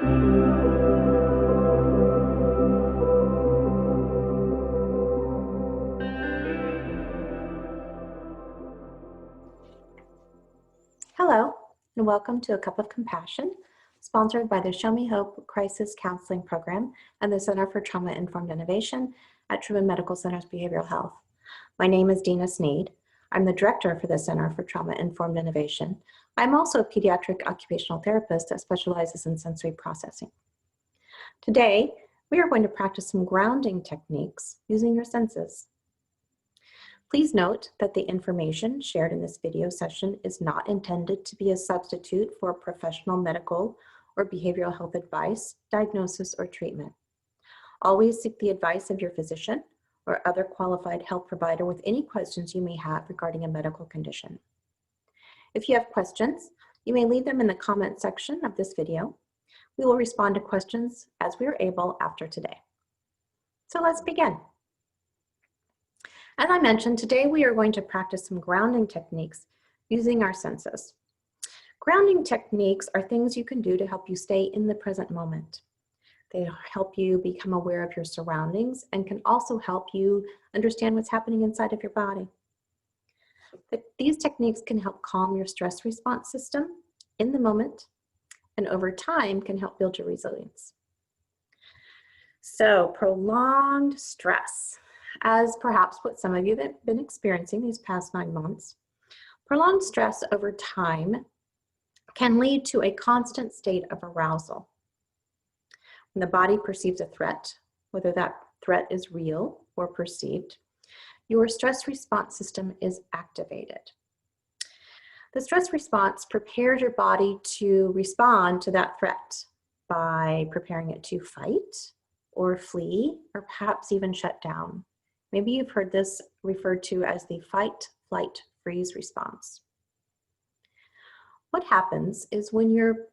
Hello, and welcome to A Cup of Compassion, sponsored by the Show Me Hope Crisis Counseling Program and the Center for Trauma-Informed Innovation at Truman Medical Center's Behavioral Health. My name is Dena Sneed. I'm the director for the Center for Trauma-Informed Innovation. I'm also a pediatric occupational therapist that specializes in sensory processing. Today, we are going to practice some grounding techniques using your senses. Please note that the information shared in this video session is not intended to be a substitute for professional medical or behavioral health advice, diagnosis, or treatment. Always seek the advice of your physician or other qualified health provider with any questions you may have regarding a medical condition. If you have questions, you may leave them in the comment section of this video. We will respond to questions as we are able after today. So let's begin. As I mentioned, today we are going to practice some grounding techniques using our senses. Grounding techniques are things you can do to help you stay in the present moment. They help you become aware of your surroundings and can also help you understand what's happening inside of your body. These techniques can help calm your stress response system in the moment, and over time can help build your resilience. So, prolonged stress. As perhaps what some of you have been experiencing these past 9 months, prolonged stress over time can lead to a constant state of arousal. When the body perceives a threat, whether that threat is real or perceived, your stress response system is activated. The stress response prepares your body to respond to that threat by preparing it to fight or flee or perhaps even shut down. Maybe you've heard this referred to as the fight, flight, freeze response. What happens is when your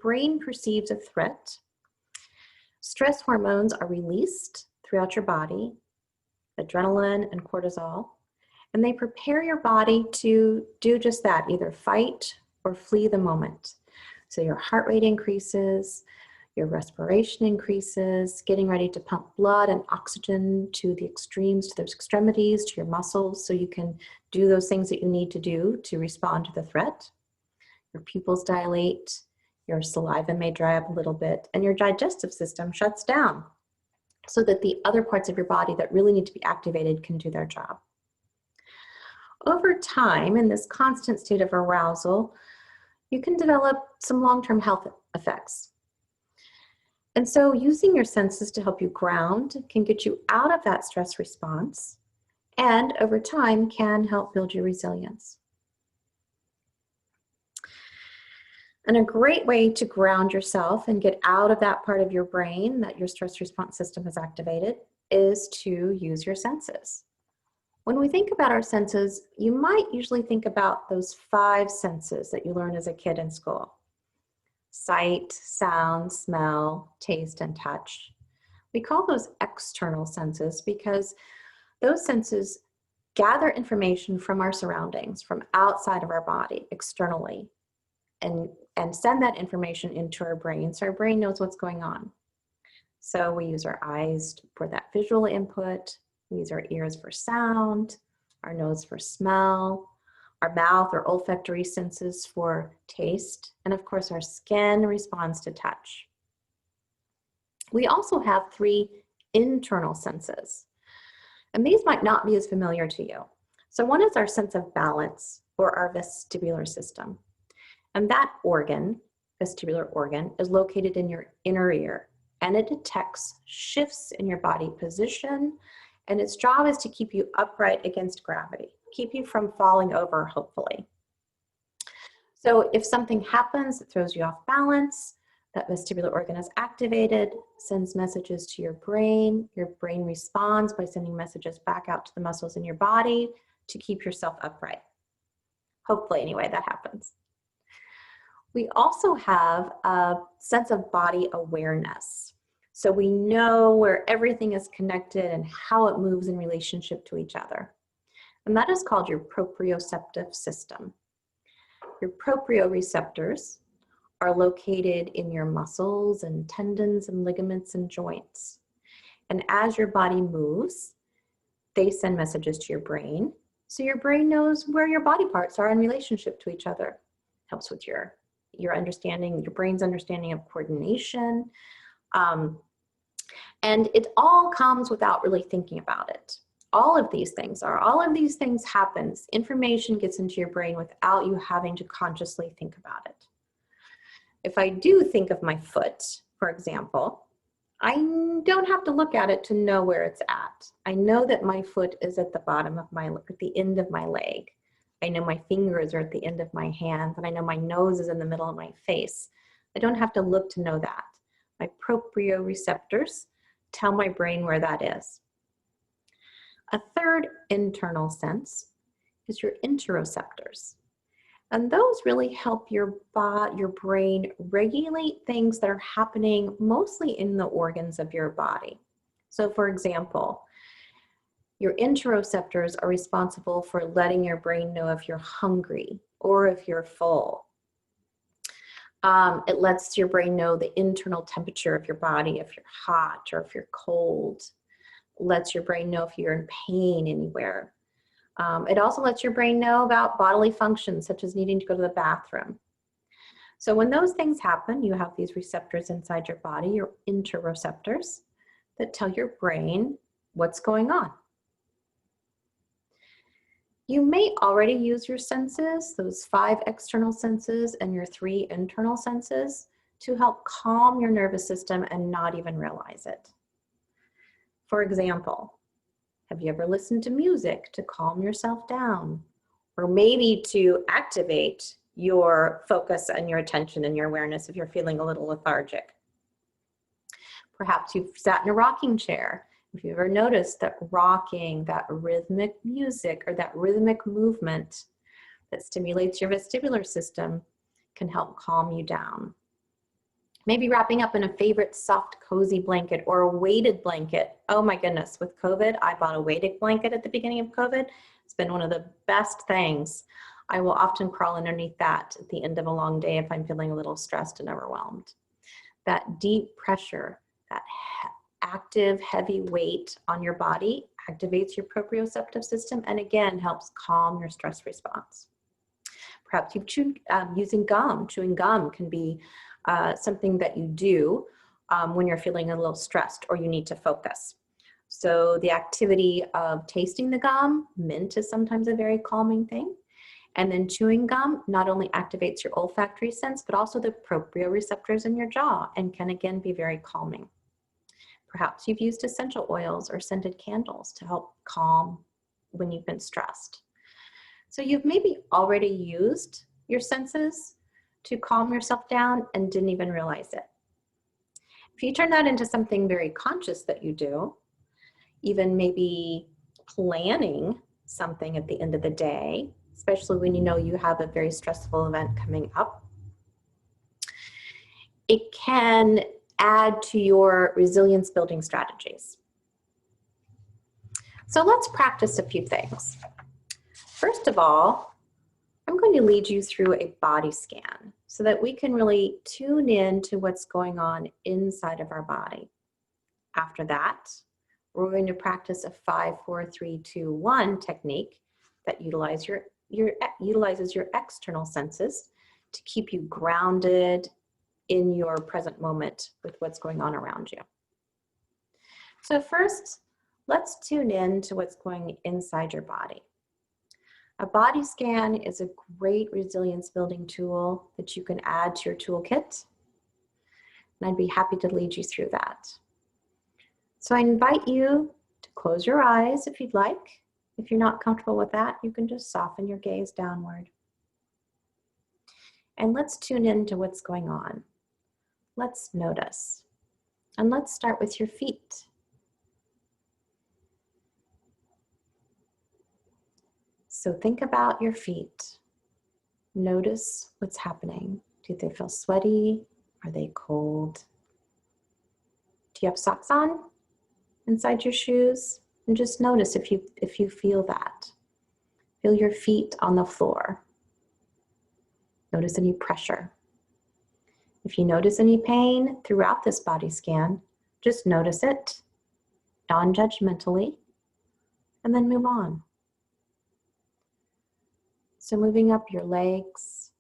brain perceives a threat, stress hormones are released throughout your body, adrenaline and cortisol, and they prepare your body to do just that, either fight or flee the moment. So your heart rate increases, your respiration increases, getting ready to pump blood and oxygen to the extremes, to those extremities, to your muscles, so you can do those things that you need to do to respond to the threat. Your pupils dilate, your saliva may dry up a little bit, and your digestive system shuts down so that the other parts of your body that really need to be activated can do their job. Over time, in this constant state of arousal, you can develop some long-term health effects. And so using your senses to help you ground can get you out of that stress response, and over time can help build your resilience. And a great way to ground yourself and get out of that part of your brain that your stress response system has activated is to use your senses. When we think about our senses, you might usually think about those 5 senses that you learned as a kid in school. Sight, sound, smell, taste, and touch. We call those external senses because those senses gather information from our surroundings, from outside of our body, externally, and send that information into our brain so our brain knows what's going on. So we use our eyes for that visual input, we use our ears for sound, our nose for smell, our mouth or olfactory senses for taste, and of course our skin responds to touch. We also have 3 internal senses, and these might not be as familiar to you. So one is our sense of balance, or our vestibular system. And that organ, vestibular organ, is located in your inner ear, and it detects shifts in your body position, and its job is to keep you upright against gravity, keep you from falling over, hopefully. So if something happens that throws you off balance, that vestibular organ is activated, sends messages to your brain responds by sending messages back out to the muscles in your body to keep yourself upright. Hopefully, anyway, that happens. We also have a sense of body awareness. So we know where everything is connected and how it moves in relationship to each other. And that is called your proprioceptive system. Your proprioceptors are located in your muscles and tendons and ligaments and joints. And as your body moves, they send messages to your brain. So your brain knows where your body parts are in relationship to each other. Helps with your understanding, your brain's understanding of coordination. And it all comes without really thinking about it. All of these things happens. Information gets into your brain without you having to consciously think about it. If I do think of my foot, for example, I don't have to look at it to know where it's at. I know that my foot is at the bottom of at the end of my leg. I know my fingers are at the end of my hands, and I know my nose is in the middle of my face. I don't have to look to know that. My proprioceptors tell my brain where that is. A third internal sense is your interoceptors. And those really help your brain regulate things that are happening mostly in the organs of your body. So for example, your interoceptors are responsible for letting your brain know if you're hungry or if you're full. It lets your brain know the internal temperature of your body, if you're hot or if you're cold. It lets your brain know if you're in pain anywhere. It also lets your brain know about bodily functions, such as needing to go to the bathroom. So when those things happen, you have these receptors inside your body, your interoceptors, that tell your brain what's going on. You may already use your senses, those 5 external senses and your 3 internal senses, to help calm your nervous system and not even realize it. For example, have you ever listened to music to calm yourself down? Or maybe to activate your focus and your attention and your awareness if you're feeling a little lethargic. Perhaps you've sat in a rocking chair. If you've ever noticed that rocking, that rhythmic music or that rhythmic movement that stimulates your vestibular system can help calm you down. Maybe wrapping up in a favorite soft, cozy blanket or a weighted blanket. Oh my goodness, with COVID, I bought a weighted blanket at the beginning of COVID. It's been one of the best things. I will often crawl underneath that at the end of a long day if I'm feeling a little stressed and overwhelmed. That deep pressure, that active, heavy weight on your body activates your proprioceptive system and again helps calm your stress response. Perhaps you've chewed, using gum. Chewing gum can be something that you do when you're feeling a little stressed or you need to focus. So the activity of tasting the gum, mint is sometimes a very calming thing. And then chewing gum not only activates your olfactory sense, but also the proprioceptors in your jaw and can again be very calming. Perhaps you've used essential oils or scented candles to help calm when you've been stressed. So you've maybe already used your senses to calm yourself down and didn't even realize it. If you turn that into something very conscious that you do, even maybe planning something at the end of the day, especially when you know you have a very stressful event coming up, it can add to your resilience building strategies. So let's practice a few things. First of all, I'm going to lead you through a body scan so that we can really tune in to what's going on inside of our body. After that, we're going to practice a 5, 4, 3, 2, 1 technique that utilizes your external senses to keep you grounded in your present moment with what's going on around you. So first, let's tune in to what's going inside your body. A body scan is a great resilience building tool that you can add to your toolkit, and I'd be happy to lead you through that. So I invite you to close your eyes if you'd like. If you're not comfortable with that, you can just soften your gaze downward. And let's tune in to what's going on. Let's notice. And let's start with your feet. So think about your feet. Notice what's happening. Do they feel sweaty? Are they cold? Do you have socks on inside your shoes? And just notice if you feel that. Feel your feet on the floor. Notice any pressure. If you notice any pain throughout this body scan, just notice it non-judgmentally and then move on. So moving up your legs,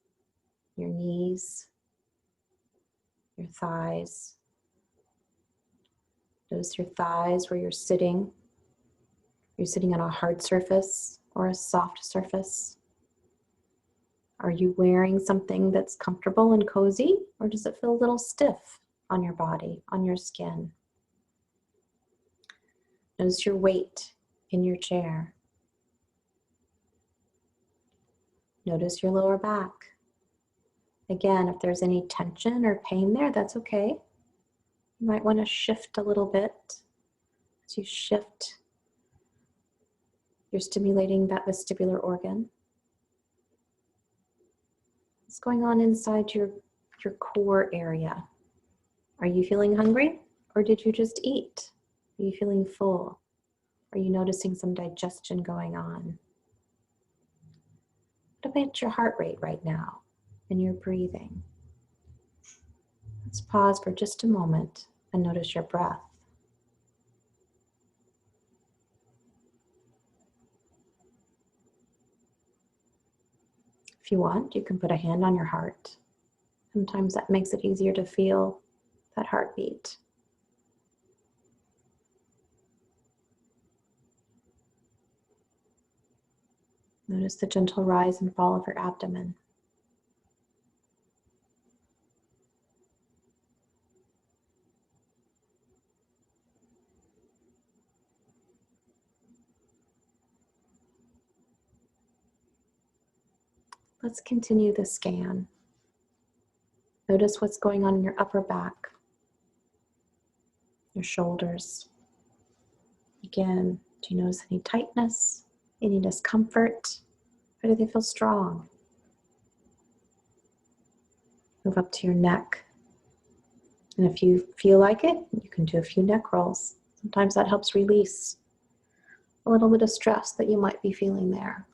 your knees, your thighs. Notice your thighs where you're sitting. You're sitting on a hard surface or a soft surface. Are you wearing something that's comfortable and cozy, or does it feel a little stiff on your body, on your skin? Notice your weight in your chair. Notice your lower back. Again, if there's any tension or pain there, that's okay. You might want to shift a little bit. As you shift, you're stimulating that vestibular organ. What's going on inside your core area? Are you feeling hungry, or did you just eat? Are you feeling full? Are you noticing some digestion going on? What about your heart rate right now and your breathing? Let's pause for just a moment and notice your breath. If you want, you can put a hand on your heart. Sometimes that makes it easier to feel that heartbeat. Notice the gentle rise and fall of your abdomen. Let's continue the scan. Notice what's going on in your upper back, your shoulders. Again, do you notice any tightness, any discomfort, or do they feel strong? Move up to your neck. And if you feel like it, you can do a few neck rolls. Sometimes that helps release a little bit of stress that you might be feeling there.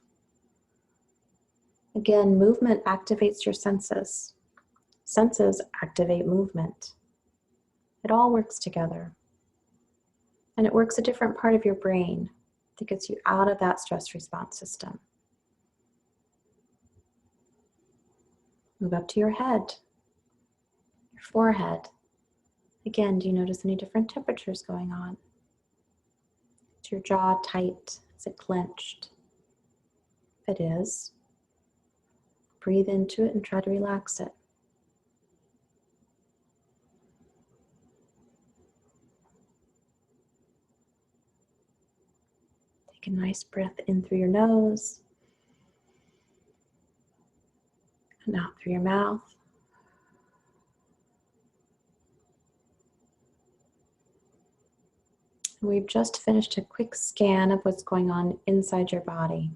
Again, movement activates your senses. Senses activate movement. It all works together. And it works a different part of your brain that gets you out of that stress response system. Move up to your head, your forehead. Again, do you notice any different temperatures going on? Is your jaw tight? Is it clenched? If it is, breathe into it and try to relax it. Take a nice breath in through your nose and out through your mouth. And we've just finished a quick scan of what's going on inside your body.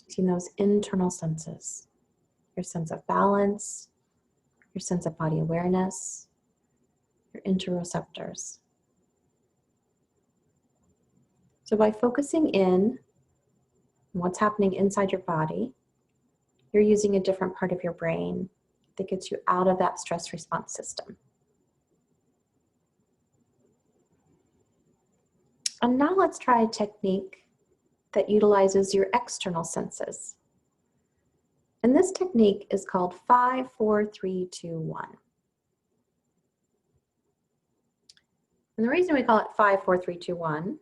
Using those internal senses, your sense of balance, your sense of body awareness, your intraoceptors. So by focusing in on what's happening inside your body, you're using a different part of your brain that gets you out of that stress response system. And now let's try a technique that utilizes your external senses. And this technique is called 5, 4, 3, 2, 1. And the reason we call it 5, 4, 3, 2, 1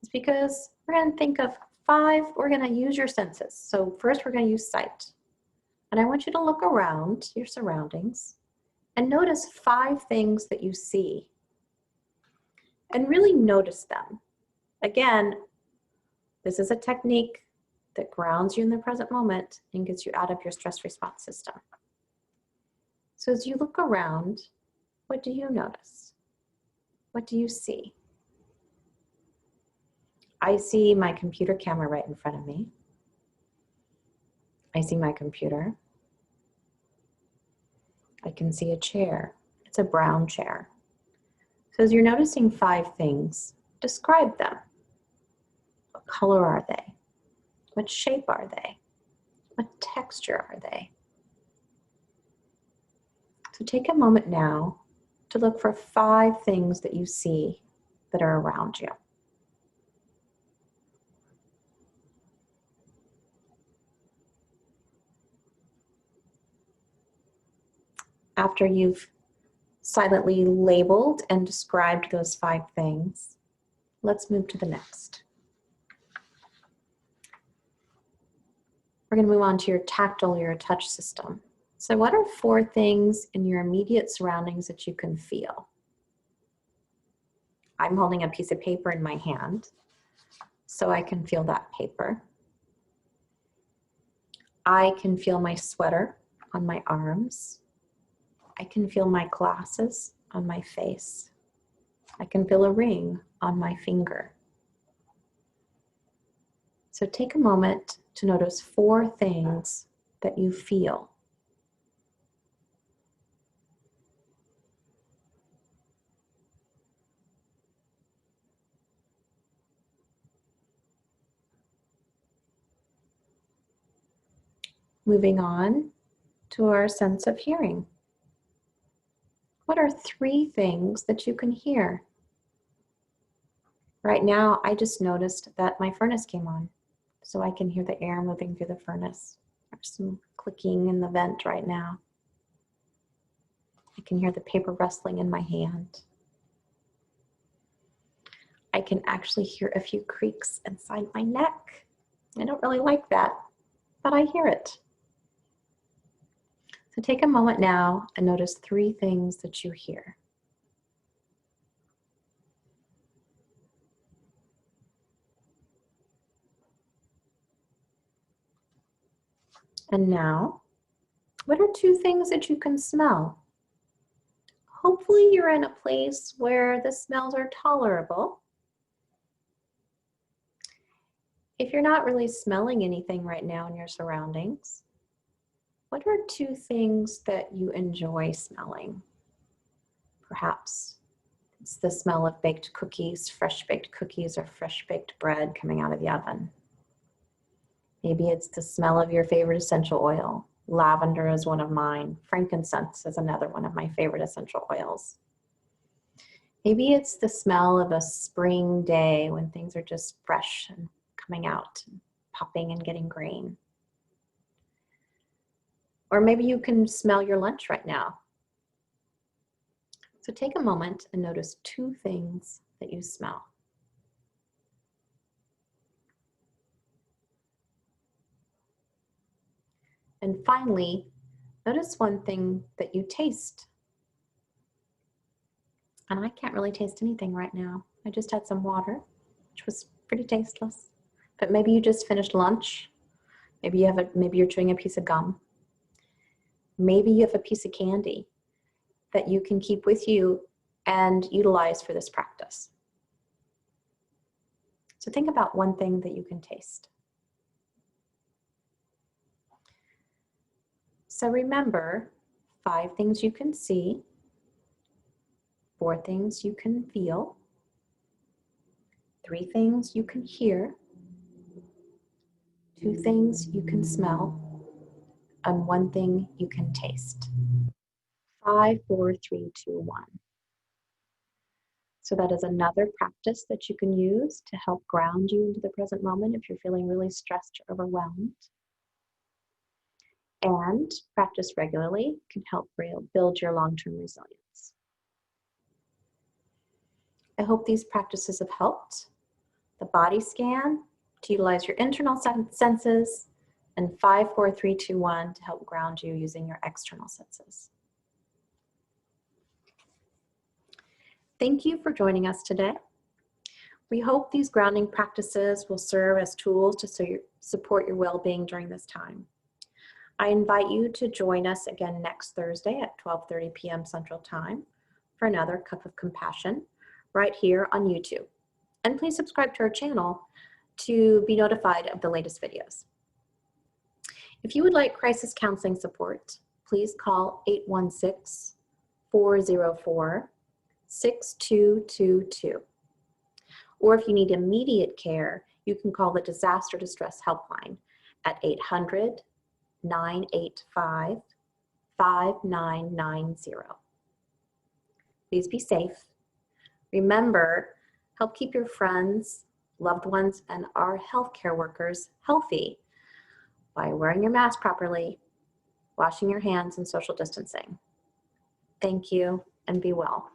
is because we're going to think of 5, we're going to use your senses. So first we're going to use sight. And I want you to look around your surroundings and notice 5 things that you see. And really notice them. Again, this is a technique that grounds you in the present moment and gets you out of your stress response system. So as you look around, what do you notice? What do you see? I see my computer camera right in front of me. I see my computer. I can see a chair. It's a brown chair. So as you're noticing 5 things, describe them. What color are they? What shape are they? What texture are they? So take a moment now to look for 5 things that you see that are around you. After you've silently labeled and described those 5 things, let's move to the next. We're going to move on to your tactile or your touch system. So what are 4 things in your immediate surroundings that you can feel? I'm holding a piece of paper in my hand, so I can feel that paper. I can feel my sweater on my arms. I can feel my glasses on my face. I can feel a ring on my finger. So take a moment to notice 4 things that you feel. Moving on to our sense of hearing. What are 3 things that you can hear? Right now, I just noticed that my furnace came on, so I can hear the air moving through the furnace. There's some clicking in the vent right now. I can hear the paper rustling in my hand. I can actually hear a few creaks inside my neck. I don't really like that, but I hear it. So take a moment now and notice 3 things that you hear. And now, what are 2 things that you can smell? Hopefully you're in a place where the smells are tolerable. If you're not really smelling anything right now in your surroundings, what are 2 things that you enjoy smelling? Perhaps it's the smell of baked cookies, fresh baked cookies, or fresh baked bread coming out of the oven. Maybe it's the smell of your favorite essential oil. Lavender is one of mine. Frankincense is another one of my favorite essential oils. Maybe it's the smell of a spring day when things are just fresh and coming out, and popping and getting green. Or maybe you can smell your lunch right now. So take a moment and notice 2 things that you smell. And finally, notice 1 thing that you taste. And I can't really taste anything right now. I just had some water, which was pretty tasteless. But maybe you just finished lunch. Maybe you're chewing a piece of gum. Maybe you have a piece of candy that you can keep with you and utilize for this practice. So think about 1 thing that you can taste. So remember, 5 things you can see, 4 things you can feel, 3 things you can hear, 2 things you can smell, and 1 thing you can taste. 5, 4, 3, 2, 1. So that is another practice that you can use to help ground you into the present moment if you're feeling really stressed or overwhelmed. And practice regularly can help build your long-term resilience. I hope these practices have helped. The body scan to utilize your internal senses, and 5, 4, 3, 2, 1 to help ground you using your external senses. Thank you for joining us today. We hope these grounding practices will serve as tools to support your well-being during this time. I invite you to join us again next Thursday at 12:30 p.m. Central Time for another Cup of Compassion right here on YouTube. And please subscribe to our channel to be notified of the latest videos. If you would like crisis counseling support, please call 816-404-6222. Or if you need immediate care, you can call the Disaster Distress Helpline at 800-985-5333. 5990. Please be safe. Remember, help keep your friends, loved ones, and our healthcare workers healthy by wearing your mask properly, washing your hands, and social distancing. Thank you, and be well.